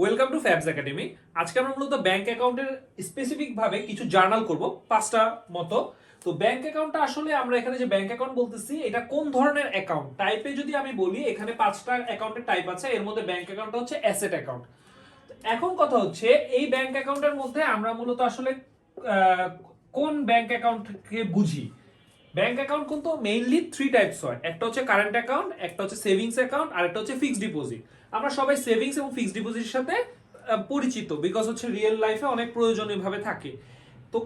Welcome to ফ্যাবস academy. আজকে আমরা মূলত ব্যাংক অ্যাকাউন্টের স্পেসিফিক ভাবে কিছু জার্নাল করব, 5টা মতো। তো ব্যাংক অ্যাকাউন্টটা আসলে আমরা এখানে যে ব্যাংক অ্যাকাউন্ট বলতেছি, এটা কোন ধরনের অ্যাকাউন্ট টাইপে যদি আমি বলি, এখানে 5টা অ্যাকাউন্টের টাইপ আছে। এর মধ্যে ব্যাংক অ্যাকাউন্টটা হচ্ছে অ্যাসেট অ্যাকাউন্ট। এখন কথা হচ্ছে এই ব্যাংক অ্যাকাউন্টের মধ্যে আমরা মূলত আসলে কোন ব্যাংক অ্যাকাউন্টকে বুঝি। ব্যাংক অ্যাকাউন্ট কিন্তু মেইনলি 3 টাইপস হয়। একটা হচ্ছে কারেন্ট অ্যাকাউন্ট, একটা হচ্ছে সেভিংস অ্যাকাউন্ট, আর একটা হচ্ছে ফিক্সড ডিপোজিট। আমরা সবাই সেভিংস এবং ফিক্সড ডিপোজিটের সাথে পরিচিত, বিকজ হচ্ছে রিয়েল লাইফে অনেক প্রয়োজনীয় ভাবে থাকে। তো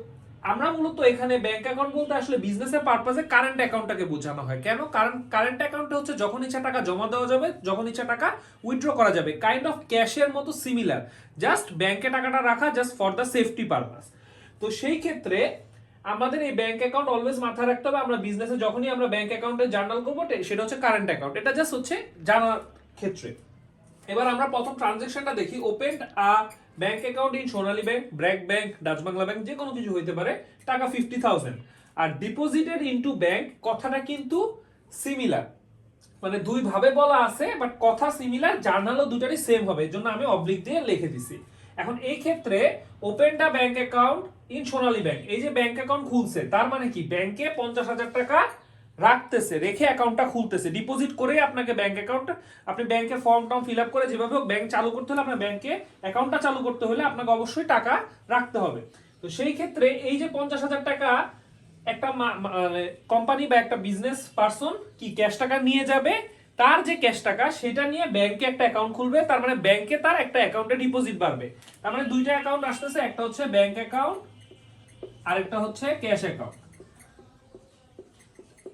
আমরা মূলত এখানে ব্যাংক অ্যাকাউন্ট বলতে আসলে বিজনেসের পারপাসে কারেন্ট অ্যাকাউন্টটাকে বোঝানো হয়। কেন? কারণ কারেন্ট অ্যাকাউন্টে হচ্ছে যখন ইচ্ছা টাকা জমা দেওয়া যাবে, যখন ইচ্ছা টাকা উইথড্র করা যাবে, কাইন্ড অফ ক্যাশের মতো সিমিলার, জাস্ট ব্যাংকে টাকাটা রাখা just for the safety purpose. তো সেই ক্ষেত্রে আমাদের এই ব্যাংক অ্যাকাউন্ট অলওয়েজ মাথায় রাখতে হবে। আমরা বিজনেসে যখনই আমরা ব্যাংক অ্যাকাউন্টে জার্নাল করবো, সেটা হচ্ছে কারেন্ট অ্যাকাউন্ট। এটা জাস্ট হচ্ছে জানার ক্ষেত্রে। এবার আমরা প্রথম ট্রানজাকশনটা দেখি। Opened a bank account in Sonali bank, BRAC bank, Dutch Bangla bank, যে কোনো কিছু হইতে পারে, টাকা 50,000। আর ডিপোজিটেড ইনটু ব্যাংক, কথাটা কিন্তু সিমিলার, মানে দুই ভাবে বলা আছে, বাট কথা সিমিলার, জার্নালও দুটারই সেম হবে, এর জন্য আমি অবলিক দিয়ে লিখে দিছি। এখন এই ক্ষেত্রে open the bank account in Sonali bank, এই যে ব্যাংক অ্যাকাউন্ট খুলছে, তার মানে কি ব্যাংকে 50,000 টাকা রাখতেছে, রেখে অ্যাকাউন্টটা খুলতেছে। ডিপোজিট করে আপনাকে ব্যাংক অ্যাকাউন্ট, আপনি ব্যাংকের ফর্ম টর্ম ফিল আপ করে যেভাবে হোক ব্যাংক চালু করতে হলে, আপনার ব্যাংকে অ্যাকাউন্টটা চালু করতে হলে আপনাকে অবশ্যই টাকা রাখতে হবে। তো সেই ক্ষেত্রে এই যে 50,000 টাকা একটা কোম্পানি বা একটা বিজনেস পারসন কি ক্যাশ টাকা নিয়ে যাবে, তার যে ক্যাশ টাকা সেটা নিয়ে ব্যাংকে একটা অ্যাকাউন্ট খুলবে, তার মানে ব্যাংকে তার একটা অ্যাকাউন্টে ডিপোজিট বাড়বে। তার মানে দুইটা অ্যাকাউন্ট আসতেছে, একটা হচ্ছে ব্যাংক অ্যাকাউন্ট আর একটা হচ্ছে ক্যাশ অ্যাকাউন্ট।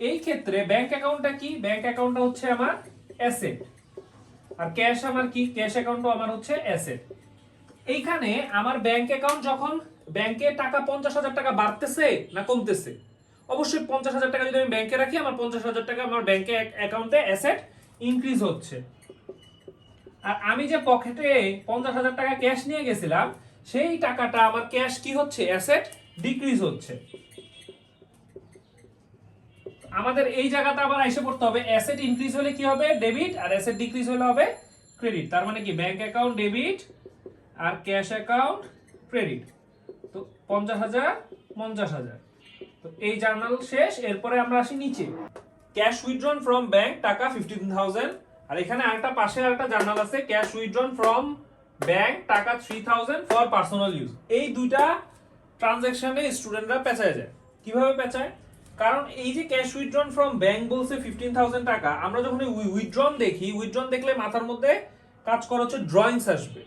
এই ক্ষেত্রে ব্যাংক অ্যাকাউন্টটা কি? ব্যাংক অ্যাকাউন্টটা হচ্ছে আমার অ্যাসেট, আর ক্যাশ আমার কি? ক্যাশ অ্যাকাউন্টও আমার হচ্ছে অ্যাসেট। এইখানে আমার ব্যাংক অ্যাকাউন্ট যখন ব্যাংকে টাকা 50,000 টাকা বাড়তেছে না কমতেছে? অবশ্যই 50,000 টাকা যদি আমি ব্যাংকে রাখি, আমার 50,000 টাকা আমার ব্যাংকে অ্যাকাউন্টে অ্যাসেট ইনক্রিজ হচ্ছে। আর আমি যে পকেটে 50,000 টাকা ক্যাশ নিয়ে গেছিলাম, সেই টাকাটা আমার ক্যাশ কি হচ্ছে? অ্যাসেট ডিক্রিজ হচ্ছে। আমাদের এই জায়গাটা আবার এসে পড়তে হবে, অ্যাসেট ইনক্রিজ হলে কি হবে? ডেবিট, আর অ্যাসেট ডিক্রিজ হলে হবে ক্রেডিট। তার মানে কি ব্যাংক অ্যাকাউন্ট ডেবিট আর ক্যাশ অ্যাকাউন্ট ক্রেডিট। তো 50,000 50,000। তো এই জার্নাল শেষ। এরপরে আমরা আসি নিচে, ক্যাশ উইথড্রন ফ্রম ব্যাংক টাকা 15,000। আর এখানে আরেকটা পাশে আরেকটা জার্নাল আছে, ক্যাশ উইথড্রন ফ্রম ব্যাংক টাকা 3,000 ফর পার্সোনাল ইউজ। এই দুইটা ট্রানজাকশনে স্টুডেন্টরা পেঁচায় যায়। কিভাবে পেঁচায়? কারণ এই যে ক্যাশ উইথড্রন ফ্রম ব্যাংক বলছে 15,000 টাকা, আমরা যখন উইথড্রন দেখি, উইথড্রন দেখলে মাথার মধ্যে কাজ করা হচ্ছে ড্রয়িংস আসবে,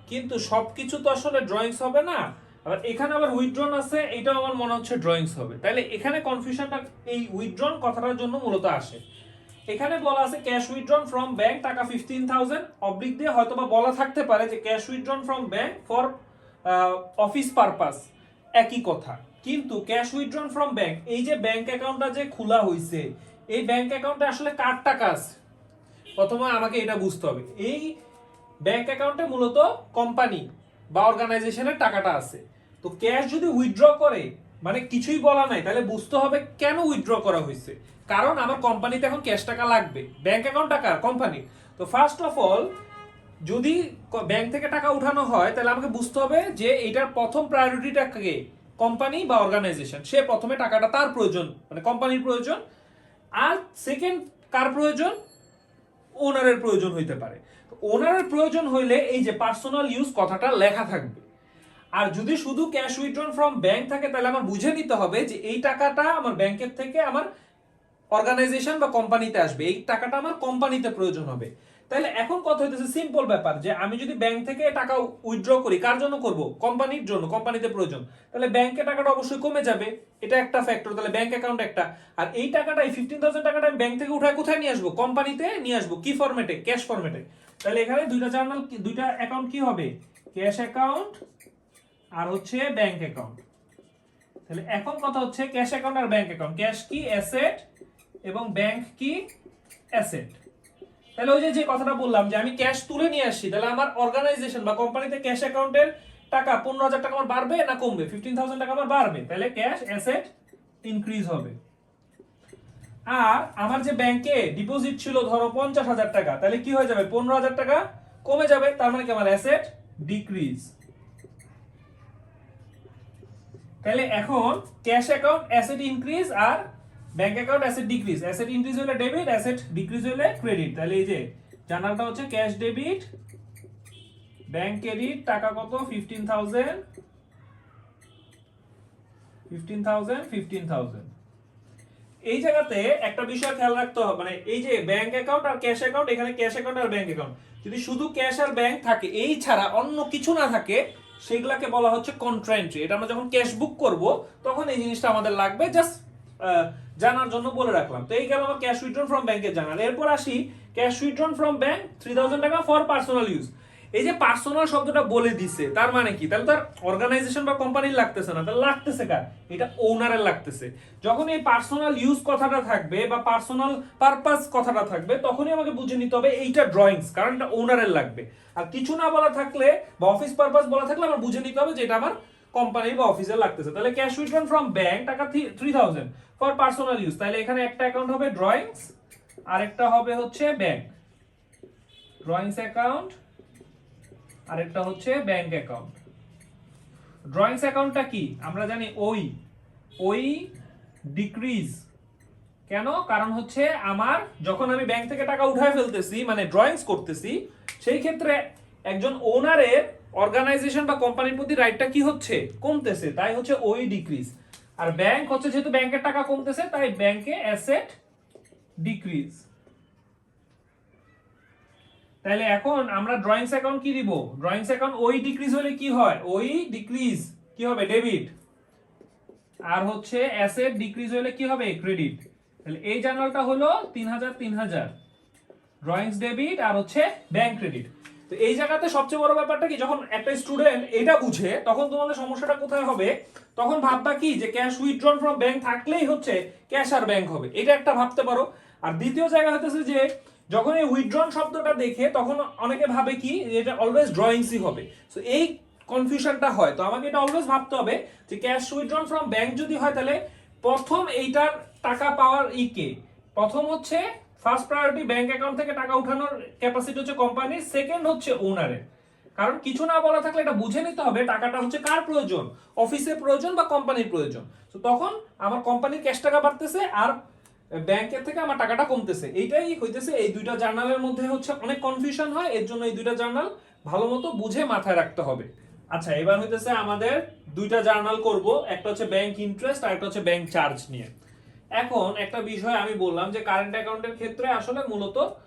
কিন্তু সবকিছু তো আসলে ড্রয়িংস হবে না। আবার এখানে আবার উইথড্রন আছে, এটাও আমার মনে হচ্ছে ড্রয়িংস হবে। তাহলে এখানে কনফিউশনটা এই উইথড্রন কথাটার জন্য মূলত আসে। এখানে বলা আছে ক্যাশ উইথড্রন ফ্রম ব্যাংক টাকা 15,000, অবলিক দিয়ে হয়তোবা বলা থাকতে পারে যে cash withdrawn from bank for office purpose, একই কথা। কিন্তু ক্যাশ উইথড্রন ফ্রম ব্যাংক, এই যে ব্যাংক অ্যাকাউন্টটা যে খোলা হয়েছে, এই ব্যাংক অ্যাকাউন্টে আসলে কার টাকা আছে? প্রথমে আমাকে এটা বুঝতে হবে। এই ব্যাংক অ্যাকাউন্টে মূলত কোম্পানি বা অর্গানাইজেশনের টাকাটা আছে। তো ক্যাশ যদি উইথড্র করে, মানে কিছুই বলা নাই, তাহলে বুঝতে হবে কেন উইথড্র করা হয়েছে। কারণ আমার কোম্পানিতে এখন ক্যাশ টাকা লাগবে। ব্যাংক অ্যাকাউন্ট টাকা কোম্পানি। তো ফার্স্ট অফ অল, যদি ব্যাংক থেকে টাকা উঠানো হয়, তাহলে আমাকে বুঝতে হবে যে এটার প্রথম প্রায়োরিটিটা কে? কোম্পানি বা অর্গানাইজেশন। সে প্রথমে টাকাটা তার প্রয়োজন, মানে কোম্পানির প্রয়োজন। আর সেকেন্ড কার প্রয়োজন? ওনারের প্রয়োজন হইতে পারে। ওনারের প্রয়োজন হইলে এই যে পার্সোনাল ইউজ কথাটা লেখা থাকবে। আর যদি শুধু ক্যাশ উইথড্রন ফ্রম ব্যাংক থাকে, তাহলে আমার বুঝে নিতে হবে যে এই টাকাটা আমার ব্যাংকের থেকে আমার অর্গানাইজেশন বা কোম্পানিতে আসবে, এই টাকাটা আমার কোম্পানিতে প্রয়োজন হবে। তাহলে এখন কথা হইতেছে সিম্পল ব্যাপার, যে আমি যদি ব্যাংক থেকে টাকা উইথড্র করি, কার জন্য করব? কোম্পানির জন্য, কোম্পানিতে প্রয়োজন। তাহলে ব্যাংকে টাকাটা অবশ্যই কমে যাবে, এটা একটা ফ্যাক্টর। তাহলে ব্যাংক অ্যাকাউন্ট একটা। আর এই টাকাটা, এই 15,000 টাকাটা আমি ব্যাংক থেকে উঠায় কোথায় নিয়ে আসবো? কোম্পানিতে নিয়ে আসবো। কি ফরম্যাটে? ক্যাশ ফরম্যাটে। তাহলে এখানে দুইটা জার্নাল, দুইটা অ্যাকাউন্ট কি হবে? ক্যাশ অ্যাকাউন্ট আর হচ্ছে ব্যাংক অ্যাকাউন্ট। তাহলে এখন কথা হচ্ছে ক্যাশ অ্যাকাউন্ট আর ব্যাংক অ্যাকাউন্ট, ক্যাশ কি? অ্যাসেট, এবং ব্যাংক কি? অ্যাসেট। তাহলে ওই যে কথাটা বললাম যে আমি ক্যাশ তুলে নিয়ে আসছি, তাহলে আমার অর্গানাইজেশন বা কোম্পানিতে ক্যাশ অ্যাকাউন্টের টাকা 15,000 টাকা আমার বাড়বে না কমবে? 15,000 টাকা আমার বাড়বে। তাহলে ক্যাশ অ্যাসেট ইনক্রিজ হবে। আর আমার যে ব্যাংকে ডিপোজিট ছিল ধরো 50,000 টাকা, তাহলে কি হয়ে যাবে? 15,000 টাকা কমে যাবে। তার মানে কি আমার অ্যাসেট ডিক্রিজ। তাহলে এখন ক্যাশ অ্যাকাউন্ট অ্যাসেট ইনক্রিজ আর bank account asset decrease. Asset increase হলে ডেবিট, অ্যাসেট ডিক্রিজ হলে ক্রেডিট। তাহলে এই যে জার্নালটা হচ্ছে ক্যাশ ডেবিট, ব্যাংক ক্রেডিট, টাকা কত 15,000 15,000 15,000। এই জায়গাতে একটা বিষয় খেয়াল রাখতে হবে, মানে এই যে ব্যাংক অ্যাকাউন্ট আর ক্যাশ অ্যাকাউন্ট, এখানে ক্যাশ অ্যাকাউন্ট আর ব্যাংক অ্যাকাউন্ট, যদি শুধু ক্যাশ আর ব্যাংক থাকে, এই ছাড়া অন্য কিছু না থাকে, সেগুলাকে বলা হচ্ছে কন্ট্রা এন্ট্রি। এটা আমরা যখন ক্যাশ বুক করব তখন এই জিনিসটা আমাদের লাগবে, জাস্ট জানার জন্য বলে রাখলাম। তো এই গেল আমার ক্যাশ উইথড্রন ফ্রম ব্যাংকের জানাল। এরপর আসি ক্যাশ উইথড্রন ফ্রম ব্যাংক 3,000 টাকা ফর পার্সোনাল ইউজ। এই যে পার্সোনাল শব্দটা বলে দিছে, তার মানে কি? তাহলে তার অর্গানাইজেশন বা কোম্পানির লাগতেছে না, তাহলে লাগতেছে কার? এটা ওনারের লাগতেছে। যখন এই পার্সোনাল ইউজ কথাটা থাকবে বা পার্সোনাল পারপাস কথাটা থাকবে, তখনই আমাকে বুঝে নিতে হবে এইটা ড্রয়িংস, কারণ এটা ওনারের লাগবে। আর কিছু না বলা থাকলে বা অফিস পারপাস বলা থাকলে আমার বুঝে নিতে হবে যে এটা আমার কোম্পানি বা অফিসের লাগতেছে। তাহলে ক্যাশ উইথড্রন ফ্রম ব্যাংক টাকা 3,000 ফর পার্সোনাল ইউজ। তাহলে এখানে একটা অ্যাকাউন্ট হবে ড্রয়িংস আর একটা হবে হচ্ছে ব্যাংক। ড্রয়িংস অ্যাকাউন্ট আর একটা হচ্ছে ব্যাংক অ্যাকাউন্ট। ড্রয়িংস অ্যাকাউন্টটা কি? আমরা জানি ওই ডিক্রিজ। কেন? কারণ হচ্ছে আমার যখন আমি ব্যাংক থেকে টাকা উঠায় ফেলতেছি, মানে ড্রয়িংস করতেছি, সেই ক্ষেত্রে একজন ওনারের অর্গানাইজেশন বা কোম্পানির প্রতি রাইটটা কি হচ্ছে? কমতেছে, তাই হচ্ছে ওই ডিক্রিজ। আর ব্যাংক হচ্ছে যেহেতু ব্যাংকের টাকা কমতেছে, তাই ব্যাংকে অ্যাসেট ডিক্রিজ। তাহলে এখন আমরা ড্রয়িংস অ্যাকাউন্ট কি দিব? ড্রয়িংস অ্যাকাউন্ট ওই ডিক্রিজ হলে কি হয়? ওই ডিক্রিজ কি হবে? ডেবিট। আর হচ্ছে অ্যাসেট ডিক্রিজ হলে কি হবে? ক্রেডিট। তাহলে এই জার্নালটা হলো 3,000 3,000 ড্রয়িংস ডেবিট আর হচ্ছে ব্যাংক ক্রেডিট। তো এই জায়গাতে সবচেয়ে বড় ব্যাপারটা কি, যখন একটা স্টুডেন্ট এটা বুঝে তখন তোমাদের সমস্যাটা কোথায় হবে? তখন ভাববা কি যে ক্যাশ উইথড্রন ফ্রম ব্যাংক থাকলেই হচ্ছে ক্যাশ আর ব্যাংক হবে, এটা একটা ভাবতে পারো। আর দ্বিতীয় জায়গা হতেছে যে যখন এই উইথড্রন শব্দটা দেখে তখন অনেকে ভাবে কি এটা অলওয়েজ ড্রয়িংসই হবে। সো এই কনফিউশনটা হয়। তো আমাকে এটা অলওয়েজ ভাবতে হবে যে ক্যাশ উইথড্রন ফ্রম ব্যাংক যদি হয়, তাহলে প্রথম এইটার টাকা পাওয়ার কে? প্রথম হচ্ছে ফার্স্ট প্রায়োরিটি ব্যাংক অ্যাকাউন্ট থেকে টাকা উঠানোর ক্যাপাসিটি হচ্ছে কোম্পানির, সেকেন্ড হচ্ছে ওনারের। কারণ কিছু না বলা থাকলে এটা বুঝে নিতে হবে টাকাটা হচ্ছে কার প্রয়োজন, অফিসের প্রয়োজন বা কোম্পানির প্রয়োজন। তো তখন আমার কোম্পানির ক্যাশ টাকা বাড়তেছে আর ব্যাংকের থেকে আমার টাকাটা কমতেছে। এইটাই হইতেছে এই দুইটা জার্নালের মধ্যে হচ্ছে অনেক কনফিউশন হয়। এর জন্য এই দুইটা জার্নাল ভালো মতো বুঝে মাথায় রাখতে হবে। আচ্ছা, এবার হইতেছে আমাদের দুইটা জার্নাল করব, একটা হচ্ছে ব্যাংক ইন্টারেস্ট আর একটা হচ্ছে ব্যাংক চার্জ নিয়ে। এখন একটা বিষয় আমি বললাম যে কারেন্ট অ্যাকাউন্টের ক্ষেত্রে আসলে মূলত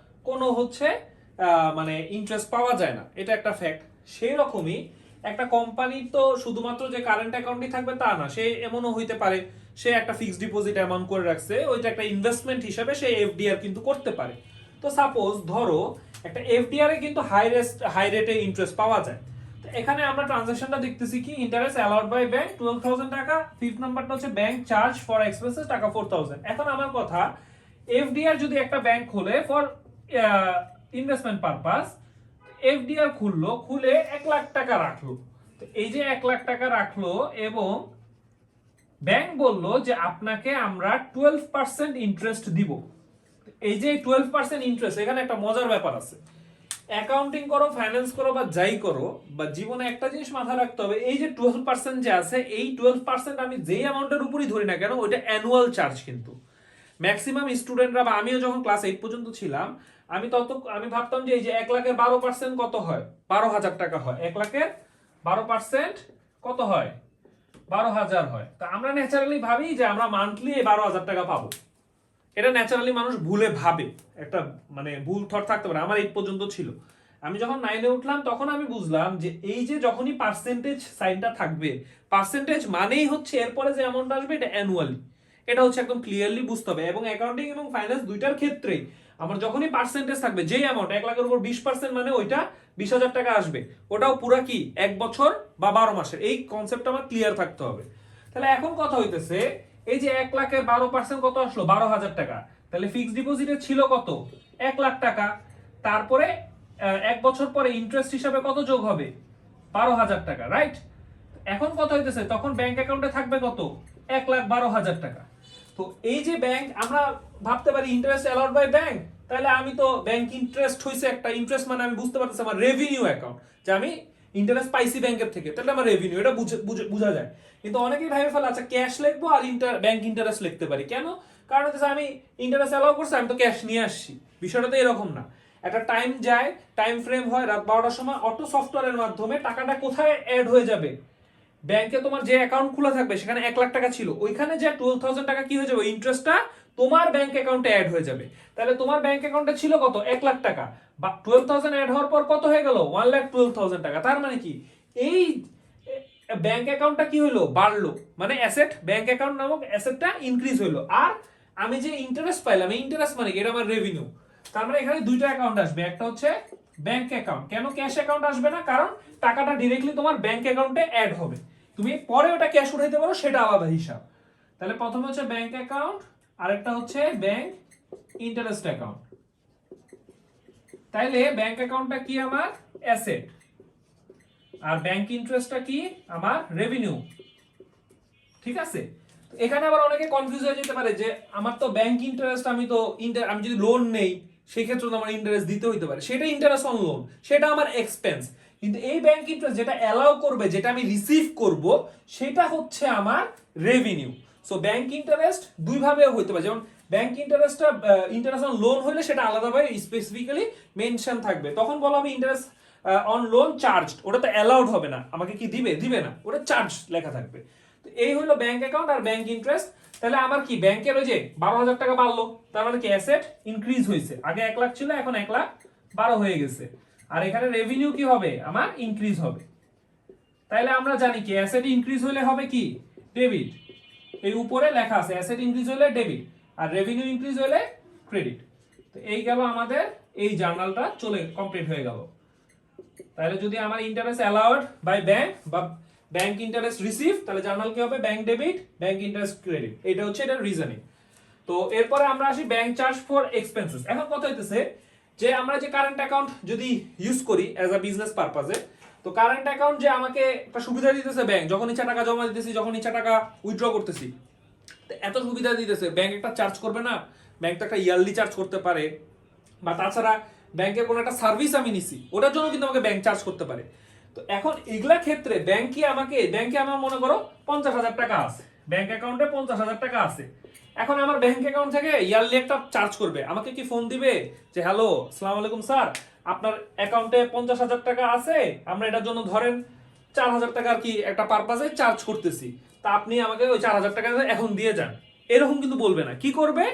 কোনো হচ্ছে মানে ইন্টারেস্ট পাওয়া যায় না, এটা একটা ফ্যাক্ট। সেই রকমই একটা কোম্পানির তো শুধুমাত্র যে কারেন্ট অ্যাকাউন্টই থাকবে তা না, সে এমনও হইতে পারে সে একটা ফিক্সড ডিপোজিট অ্যামাউন্ট করে রাখছে, ওইটা একটা ইনভেস্টমেন্ট হিসেবে সে এফডিআর কিন্তু করতে পারে। তো সাপোজ ধরো একটা এফডিআর এ কিন্তু হাই রেটে ইন্টারেস্ট পাওয়া যায়। এখানে আমরা ট্রানজাকশনটা দেখতেছি কি, ইন্টারেস্ট অ্যালাউড বাই ব্যাংক 12,000 টাকা, ফিফথ নাম্বারটা হচ্ছে ব্যাংক চার্জ ফর এক্সপেন্সেস টাকা 4,000। এখন আমার কথা, এফডিআর যদি একটা ব্যাংক খোলে ফর ইনভেস্টমেন্ট পারপাস, এফডিআর খুললো, খুলে 1 লাখ টাকা রাখলো। তো এই যে 1 লাখ টাকা রাখলো এবং ব্যাংক বলল যে আপনাকে আমরা 12% ইন্টারেস্ট দিব। এই যে 12% ইন্টারেস্ট, এখানে একটা মজার ব্যাপার আছে। অ্যাকাউন্টিং করো, ফাইন্যান্স করো বা যাই করো, বা জীবনে একটা জিনিস মাথায় রাখতে হবে, এই যে 12% যে আছে, এই 12% আমি যেই অ্যামাউন্টের উপরই ধরি না কেন, ওইটা অ্যানুয়াল চার্জ। কিন্তু ম্যাক্সিমাম স্টুডেন্টরা বা আমিও যখন ক্লাস 8 পর্যন্ত ছিলাম, আমি ভাবতাম যে এই যে 1 লাখের 12% কত হয়? 12,000 টাকা হয়। 1 লাখের 12% কত হয়? 12,000 হয়। তা আমরা ন্যাচারালি ভাবি যে আমরা মান্থলি 12,000 টাকা পাবো। এটা ন্যাচারালি মানুষ ভুলে ভাবে, একটা মানে ভুল থট থাকতে পারে, আমার 8 পর্যন্ত ছিল। আমি যখন 9-এ উঠলাম তখন আমি বুঝলাম যে এই যে যখনই পার্সেন্টেজ সাইনটা থাকবে, পার্সেন্টেজ মানেই হচ্ছে এরপরে যে অ্যামাউন্ট আসবে এটা অ্যানুয়ালি। এটা হচ্ছে একদম ক্লিয়ারলি বুঝতে হবে। এবং অ্যাকাউন্টিং এবং ফাইন্যান্স দুইটার ক্ষেত্রেই আমার যখনই পার্সেন্টেজ থাকবে, যেই অ্যামাউন্ট 1 লাখের উপর 20% মানে ওইটা 20,000 টাকা আসবে, ওটাও পুরা কি 1 বছর বা 12 মাসের। এই কনসেপ্টটা আমার ক্লিয়ার থাকতে হবে। তাহলে এখন কথা হইতেছে, এই যে 1 লাখের 12% কত আসলো? 12,000 টাকা। তাহলে ফিক্সড ডিপোজিটে ছিল কত? 1 লাখ টাকা। তারপরে 1 বছর পরে ইন্টারেস্ট হিসাবে কত যোগ হবে? 12,000 টাকা, রাইট? এখন কত হইতেছে, তখন ব্যাংক অ্যাকাউন্টে থাকবে কত? 1,12,000 টাকা। তো এই যে ব্যাংক, আমরা ভাবতে পারি ইন্টারেস্ট অ্যালাউড বাই ব্যাংক, তাহলে আমি তো ব্যাংক ইন্টারেস্ট হইছে একটা ইন্টারেস্ট, মানে আমি বুঝতে পারতেছি আমার রেভিনিউ অ্যাকাউন্ট, যে আমি ইন্টারেস্ট পাইছি ব্যাংকের থেকে, তাহলে আমার রেভিনিউ, এটা বোঝা যায়। কিন্তু অনেকেই ভাবে ফেলে আচ্ছা ক্যাশ লিখবো আর ব্যাংক ইন্টারেস্ট লিখতে পারি, কেন? কারণ হচ্ছে আমি ইন্টারেস্ট অ্যালাউ করছি, আমি তো ক্যাশ নিয়ে আসছি। বিষয়টা তো এরকম না, একটা টাইম যায়, টাইম ফ্রেম হয়, রাত 12টার সময় অটো সফটওয়্যারের মাধ্যমে টাকাটা কোথায় অ্যাড হয়ে যাবে, ব্যাংকে তোমার যে অ্যাকাউন্ট খোলা থাকবে সেখানে 1 লাখ টাকা ছিল, ওইখানে যে 12,000 টাকা কি হয়ে যাবে, ইন্টারেস্টটা তোমার ব্যাংক অ্যাকাউন্টে অ্যাড হয়ে যাবে। তাহলে তোমার ব্যাংক অ্যাকাউন্টে ছিল কত, 1 লাখ টাকা, বা 12,000 অ্যাড হওয়ার পর কত হয়ে গেল, 1,12,000 টাকা। তার মানে কি এই ব্যাংক অ্যাকাউন্টটা কি হলো, বাড়লো, মানে অ্যাসেট, ব্যাংক অ্যাকাউন্ট নামক অ্যাসেটটা ইনক্রিজ হলো। আর আমি যে ইন্টারেস্ট পাইলাম, এই ইন্টারেস্ট মানে কি, এটা আমার রেভিনিউ। তার মানে এখানে দুইটা অ্যাকাউন্ট আসবে, একটা হচ্ছে ব্যাংক অ্যাকাউন্ট। কেন ক্যাশ অ্যাকাউন্ট আসবে না, কারণ টাকাটা ডিরেক্টলি তোমার ব্যাংক অ্যাকাউন্টে অ্যাড হবে, তুমি পরে ওটা ক্যাশ উঠাইতে পারো, সেটা আলাদা হিসাব। তাহলে প্রথমে হচ্ছে ব্যাংক অ্যাকাউন্ট, আরেকটা হচ্ছে ব্যাংক ইন্টারেস্ট অ্যাকাউন্ট। তাইলে ব্যাংক অ্যাকাউন্টটা কি, আমার অ্যাসেট, আর ব্যাংক ইন্টারেস্টটা কি, আমার রেভিনিউ। ঠিক আছে, এখানে আবার অনেকে কনফিউজ হয়ে যেতে পারে যে আমার তো ব্যাংক ইন্টারেস্ট, আমি যদি লোন নেই সেই ক্ষেত্রে তো আমার ইন্টারেস্ট দিতে হইতে পারে, সেটা ইন্টারেস্ট অন লোন, সেটা আমার এক্সপেন্স। কিন্তু এই ব্যাংক ইন্টারেস্ট যেটা অ্যালাউ করবে, যেটা আমি রিসিভ করব, সেটা হচ্ছে আমার রেভিনিউ। সো ব্যাংক ইন্টারেস্ট দুই ভাবে হইতে পারে, যেমন ব্যাংক ইন্টারেস্টটা ইন্টারেস্ট অন লোন হলে সেটা আলাদাভাবে স্পেসিফিক্যালি মেনশন থাকবে, তখন বলা হবে ইন্টারেস্ট অন লোন চার্জড, ওটা তো অ্যালাউড হবে না, আমাকে কি দিবে না, ওটা চার্জ লেখা থাকবে। তো এই হলো ব্যাংক অ্যাকাউন্ট আর ব্যাংক ইন্টারেস্ট। তাহলে আমার কি ব্যাংকের ওই যে 12,000 টাকা বাড়লো, তার মানে কি অ্যাসেট ইনক্রিজ হয়েছে, আগে 1 লাখ ছিল এখন 1,12,000 হয়ে গেছে। আর এখানে রেভিনিউ কি হবে, আমার ইনক্রিজ হবে। তাইলে আমরা জানি কি অ্যাসেট ইনক্রিজ হলে হবে কি, ডেবিট। এই উপরে লেখা আছে অ্যাসেট ইনক্রিজ হলে ডেবিট, আর রেভিনিউ ইনক্রিজ হলে ক্রেডিট। তো এই গেল আমাদের এই জার্নালটা, চলে কমপ্লিট হয়ে গেল। তাহলে যদি আমার ইন্টারেস্ট অ্যালাউড বাই ব্যাংক বা ব্যাংক ইন্টারেস্ট রিসিভ, তাহলে জার্নাল কি হবে, bank debit, bank interest credit. এটা হচ্ছে এটার রিজনিং। তো এরপরে আমরা আসি ব্যাংক চার্জ ফর এক্সপেন্সেস। এখন কথা হইতেছে যে আমরা যে কারেন্ট অ্যাকাউন্ট যদি ইউজ করি অ্যাজ আ বিজনেস পারপাজে, তো কারেন্ট অ্যাকাউন্ট যে আমাকে একটা সুবিধা দিতেছে ব্যাংক, যখন ইচ্ছা টাকা জমা দিতেছি, যখন ইচ্ছা টাকা উইথড্র করতেছি, তো এত সুবিধা দিতেছে, ব্যাংক একটা চার্জ করবে না? ব্যাংক তো একটা ইয়ারলি চার্জ করতে পারে, বা তাছাড়া ব্যাংকের কোনো একটা সার্ভিস আমি নিছি, ওটার জন্য কিন্তু আমাকে ব্যাংক চার্জ করতে পারে। তো এখন এগুলা ক্ষেত্রে ব্যাংকে আমার মনে করো 50,000 টাকা আছে, ব্যাংক অ্যাকাউন্টে 50,000 টাকা আছে। এখন আমার ব্যাংক অ্যাকাউন্ট থেকে ইয়ারলি একটা চার্জ করবে, আমাকে কি ফোন দিবে যে হ্যালো আসসালামু আলাইকুম স্যার, আপনার অ্যাকাউন্টে 50,000 টাকা আছে, আমরা এটার জন্য ধরেন 4,000 টাকার কি একটা পারপাসে চার্জ করতেছি, তা আপনি আমাকে ওই 4,000 টাকা এখন দিয়ে যান, এরকম কিন্তু বলবে না। কি করবে,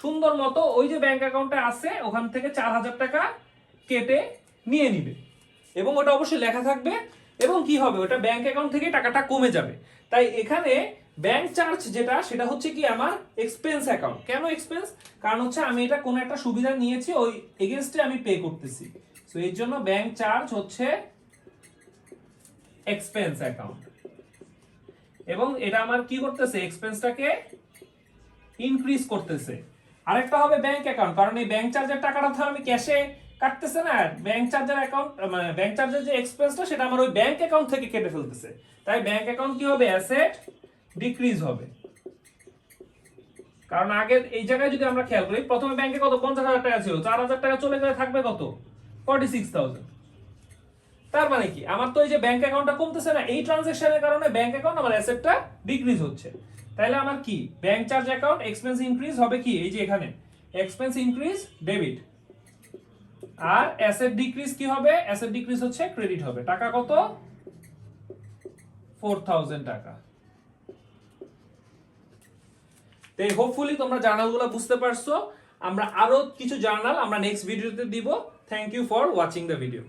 সুন্দর মতো ওই যে ব্যাংক অ্যাকাউন্টে আছে ওখান থেকে 4,000 টাকা কেটে নিয়ে নিবে, এবং ওটা অবশ্যই লেখা থাকবে, এবং কি হবে, ওটা ব্যাংক অ্যাকাউন্ট থেকে টাকাটা কমে যাবে। তাই এখানে ব্যাংক চার্জ যেটা, সেটা হচ্ছে কি আমার এক্সপেন্স অ্যাকাউন্ট। কেন এক্সপেন্স, কারণ হচ্ছে আমি এটা কোনো একটা সুবিধা নিয়েছি, ওই এগেইনস্টে আমি পে করতেছি, সো এর জন্য ব্যাংক চার্জ হচ্ছে এক্সপেন্স অ্যাকাউন্ট। এবং এটা আমার কি করতেছে, এক্সপেন্সটাকে ইনক্রিজ করতেছে। আরেকটা হবে ব্যাংক অ্যাকাউন্ট, কারণ এই ব্যাংক চার্জের টাকাটা তো আমি ক্যাশে কাটতেছে না, ব্যাংক চার্জের অ্যাকাউন্ট মানে ব্যাংক চার্জের যে এক্সপেন্সটা সেটা আমার ওই ব্যাংক অ্যাকাউন্ট থেকে কেটে ফেলতেছে। তাই ব্যাংক অ্যাকাউন্ট কি হবে, অ্যাসেট ডিক্রিজ হবে। কারণ আগে এই জায়গায় যদি আমরা খেয়াল করি, প্রথমে ব্যাংকে কত 50,000 টাকা ছিল, 4,000 টাকা চলে গেলে থাকবে কত, 46,000। তার মানে কি আমার তো এই যে ব্যাংক অ্যাকাউন্টটা কমতেছে না, এই ট্রানজাকশনের কারণে ব্যাংক অ্যাকাউন্ট আমার অ্যাসেটটা ডিক্রিজ হচ্ছে। তাহলে আমার কি bank charge account expense increase হবে কি, এই যে এখানে এক্সপেন্স ইনক্রিজ ডেবিট, আর অ্যাসেট ডিক্রিজ কি হবে, অ্যাসেট ডিক্রিজ হচ্ছে ক্রেডিট হবে। টাকা কত, 4,000 টাকা। তো হোপফুলি তোমরা জার্নালগুলো বুঝতে পারছো। আমরা আরো কিছু জার্নাল আমরা নেক্সট ভিডিওতে দিব। Thank you for watching the video.